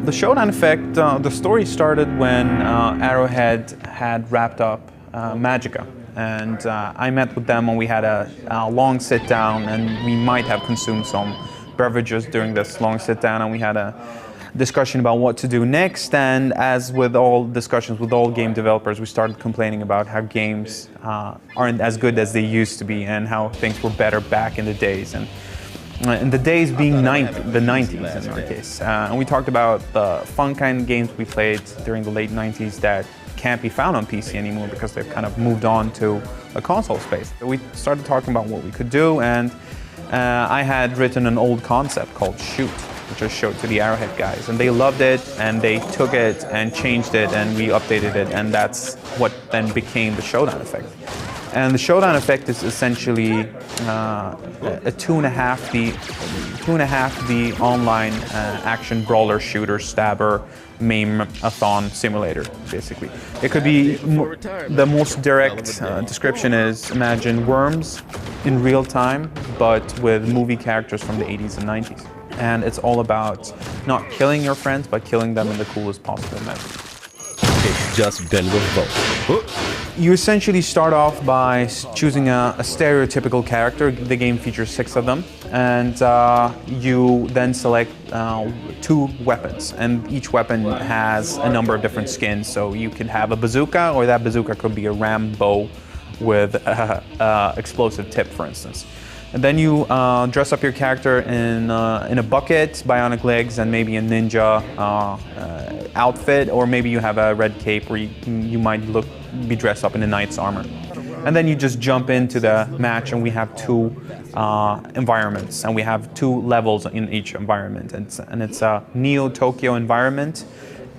The Showdown Effect, the story started when Arrowhead had wrapped up Magica. And I met with them and we had a long sit down, and we might have consumed some beverages during this long sit down, and we had a discussion about what to do next. And as with all discussions with all game developers, we started complaining about how games aren't as good as they used to be and how things were better back in the days. And the days being the 90s in our case. And we talked about the fun kind of games we played during the late 90s that can't be found on PC anymore because they've kind of moved on to a console space. We started talking about what we could do, and I had written an old concept called Shoot, which I showed to the Arrowhead guys, and they loved it, and they took it and changed it, and we updated it, and that's what then became the Showdown Effect. And the Showdown Effect is essentially a 2.5D online action brawler, shooter, stabber, meme-a-thon simulator, basically. It could be, the most direct description is, imagine Worms in real time, but with movie characters from the 80s and 90s. And it's all about not killing your friends, but killing them in the coolest possible manner. It's just done with both. You essentially start off by choosing a stereotypical character. The game features 6 of them, and you then select 2 weapons, and each weapon has a number of different skins. So you could have a bazooka, or that bazooka could be a ram bow with explosive tip, for instance. And then you dress up your character in a bucket, bionic legs, and maybe a ninja outfit, or maybe you have a red cape where you might be dressed up in a knight's armor. And then you just jump into the match, and we have 2 environments, and we have 2 levels in each environment. And it's a Neo-Tokyo environment,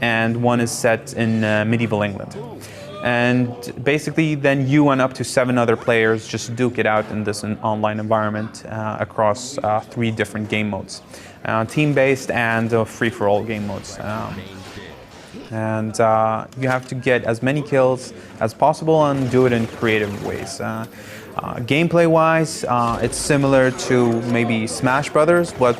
and one is set in medieval England. And basically then you and up to 7 other players just duke it out in this online environment across 3 different game modes. Team-based and free-for-all game modes. And you have to get as many kills as possible and do it in creative ways. Gameplay-wise, it's similar to maybe Smash Brothers, but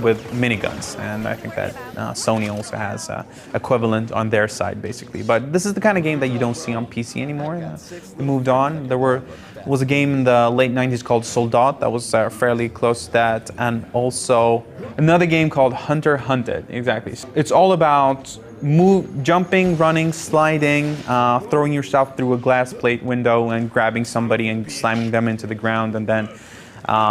with miniguns. And I think that Sony also has equivalent on their side, basically. But this is the kind of game that you don't see on PC anymore. It moved on. There was a game in the late 90s called Soldat that was fairly close to that, and also another game called Hunter Hunted. Exactly. It's all about jumping, running, sliding, throwing yourself through a glass plate window and grabbing somebody and slamming them into the ground, and then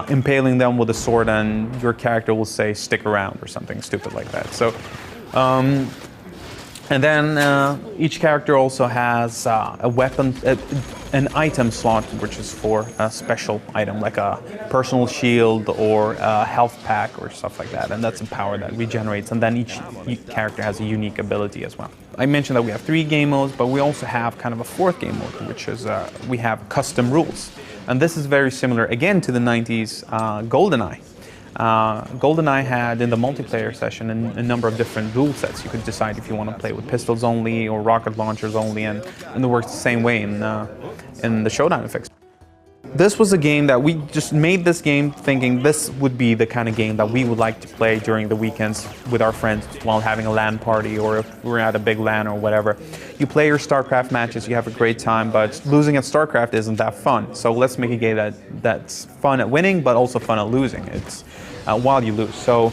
impaling them with a sword, and your character will say "stick around" or something stupid like that. So, and then each character also has a weapon, an item slot, which is for a special item, like a personal shield or a health pack or stuff like that. And that's a power that regenerates. And then each character has a unique ability as well. I mentioned that we have 3 game modes, but we also have kind of a 4th game mode, which is we have custom rules. And this is very similar, again, to the 90s GoldenEye. GoldenEye had, in the multiplayer session, a number of different rule sets. You could decide if you want to play with pistols only or rocket launchers only, and it works the same way in the Showdown Effect. This was a game that we just made this game thinking this would be the kind of game that we would like to play during the weekends with our friends while having a LAN party, or if we're at a big LAN or whatever. You play your StarCraft matches, you have a great time, but losing at StarCraft isn't that fun. So let's make a game that's fun at winning, but also fun at losing. It's while you lose. So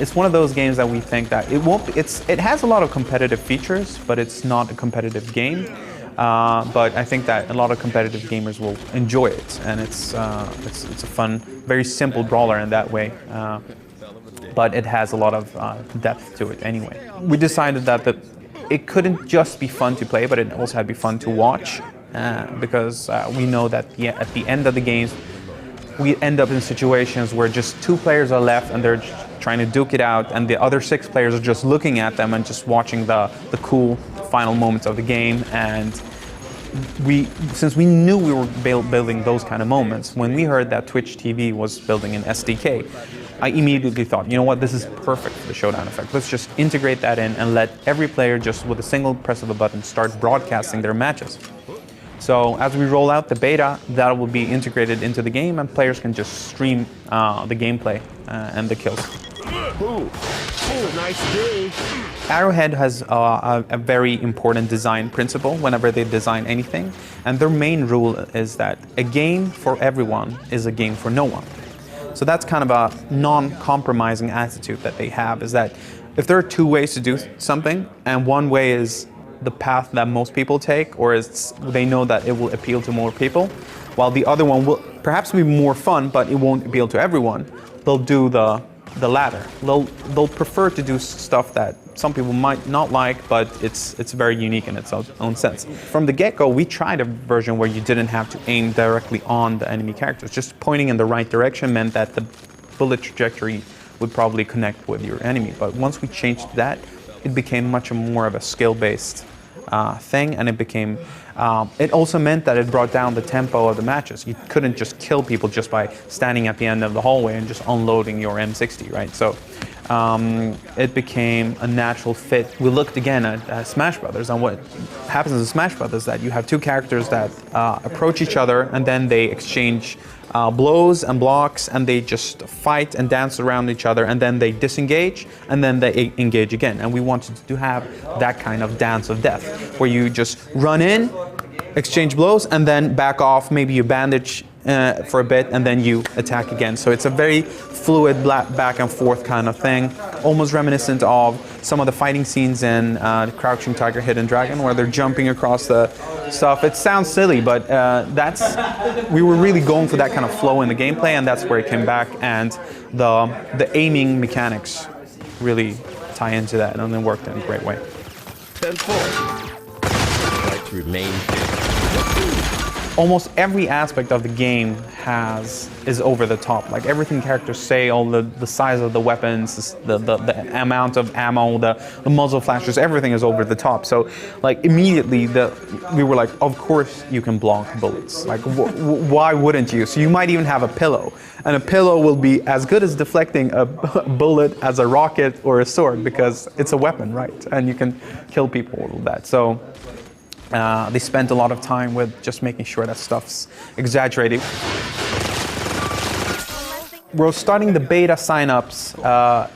it's one of those games that we think that it has a lot of competitive features, but it's not a competitive game. But I think that a lot of competitive gamers will enjoy it, and it's a fun, very simple brawler in that way. But it has a lot of depth to it anyway. We decided that it couldn't just be fun to play, but it also had to be fun to watch, because we know that at the end of the games, we end up in situations where just 2 players are left and they're trying to duke it out, and the other 6 players are just looking at them and just watching the cool final moments of the game. And since we knew we were building those kind of moments, when we heard that Twitch TV was building an SDK, I immediately thought, you know what, this is perfect for the Showdown Effect. Let's just integrate that in and let every player just with a single press of a button start broadcasting their matches. So as we roll out the beta, that will be integrated into the game, and players can just stream the gameplay and the kills. Ooh, nice day. Arrowhead has a very important design principle whenever they design anything, and their main rule is that a game for everyone is a game for no one. So that's kind of a non-compromising attitude that they have, is that if there are two ways to do something, and one way is the path that most people take, or they know that it will appeal to more people, while the other one will perhaps be more fun, but it won't appeal to everyone, they'll do the latter. They'll prefer to do stuff that some people might not like, but it's very unique in its own sense. From the get-go, we tried a version where you didn't have to aim directly on the enemy characters. Just pointing in the right direction meant that the bullet trajectory would probably connect with your enemy. But once we changed that, it became much more of a skill-based thing, and it also meant that it brought down the tempo of the matches. You couldn't just kill people just by standing at the end of the hallway and just unloading your M60, right? So it became a natural fit. We looked again at Smash Brothers, and what happens in Smash Brothers is that you have two characters that approach each other, and then they exchange blows and blocks, and they just fight and dance around each other, and then they disengage, and then they engage again. And we wanted to have that kind of dance of death, where you just run in, exchange blows, and then back off, maybe you bandage for a bit, and then you attack again. So it's a very fluid back and forth kind of thing, almost reminiscent of some of the fighting scenes in Crouching Tiger, Hidden Dragon, where they're jumping across the stuff. It sounds silly, but we were really going for that kind of flow in the gameplay, and that's where it came back. And the aiming mechanics really tie into that, and then worked in a great way. 10-4. Like to remain. Almost every aspect of the game is over the top. Like everything characters say, all the size of the weapons, the amount of ammo, the muzzle flashes, everything is over the top. So like immediately we were like, of course you can block bullets. Like why wouldn't you? So you might even have a pillow, and a pillow will be as good as deflecting a bullet as a rocket or a sword, because it's a weapon, right? And you can kill people with that. So they spent a lot of time with just making sure that stuff's exaggerated. We're starting the beta signups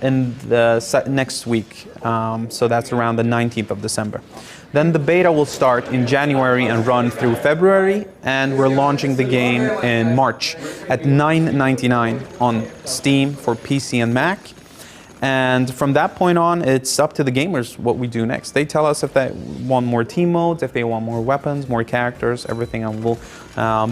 in the next week, so that's around the 19th of December. Then the beta will start in January and run through February, and we're launching the game in March at $9.99 on Steam for PC and Mac. And from that point on, it's up to the gamers what we do next. They tell us if they want more team modes, if they want more weapons, more characters, everything, and we'll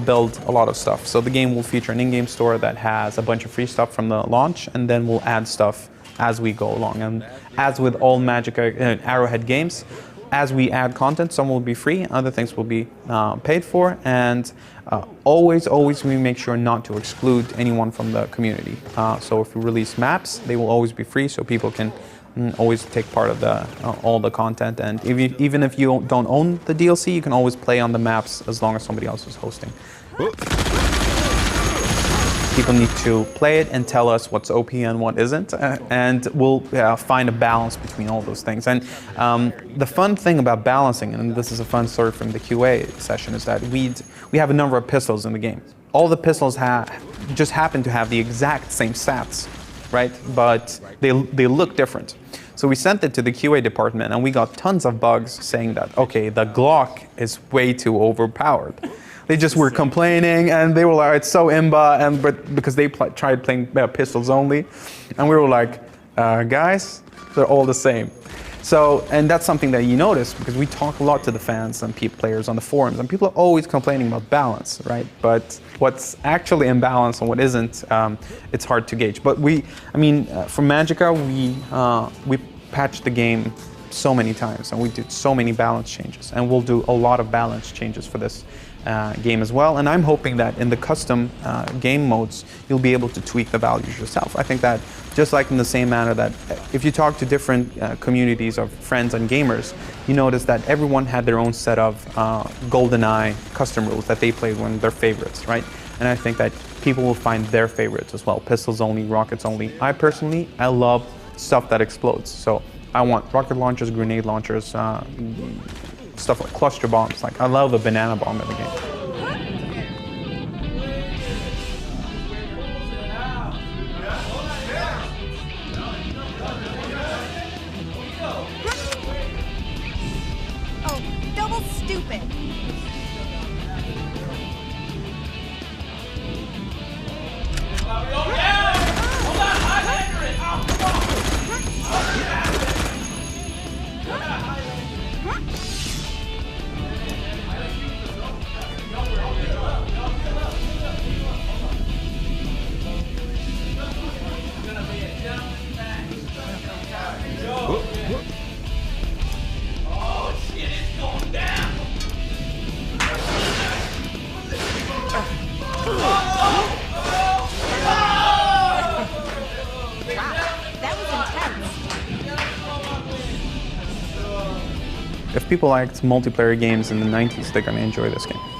build a lot of stuff. So the game will feature an in-game store that has a bunch of free stuff from the launch, and then we'll add stuff as we go along. And as with all Arrowhead games, as we add content, some will be free, other things will be paid for, and always we make sure not to exclude anyone from the community. So if we release maps, they will always be free, so people can always take part of all the content. And even if you don't own the DLC, you can always play on the maps as long as somebody else is hosting. People need to play it and tell us what's OP and what isn't, and we'll find a balance between all those things. And the fun thing about balancing, and this is a fun story from the QA session, is that we have a number of pistols in the game. All the pistols just happen to have the exact same stats, right? But they look different. So we sent it to the QA department, and we got tons of bugs saying that, okay, the Glock is way too overpowered. They just were complaining, and they were like, it's so imba, but because they tried playing pistols only. And we were like, guys, they're all the same. So, and that's something that you notice, because we talk a lot to the fans and players on the forums, and people are always complaining about balance, right? But what's actually in balance and what isn't, it's hard to gauge. But for Magicka, we patched the game so many times, and we did so many balance changes, and we'll do a lot of balance changes for this game as well. And I'm hoping that in the custom game modes, you'll be able to tweak the values yourself. I think that just like in the same manner that if you talk to different communities of friends and gamers, you notice that everyone had their own set of GoldenEye custom rules that they played when their favorites, right? And I think that people will find their favorites as well. Pistols only, rockets only. I personally love stuff that explodes. So I want rocket launchers, grenade launchers, stuff like cluster bombs. Like, I love the banana bomb in the game. if people liked multiplayer games in the 90s, they're gonna enjoy this game.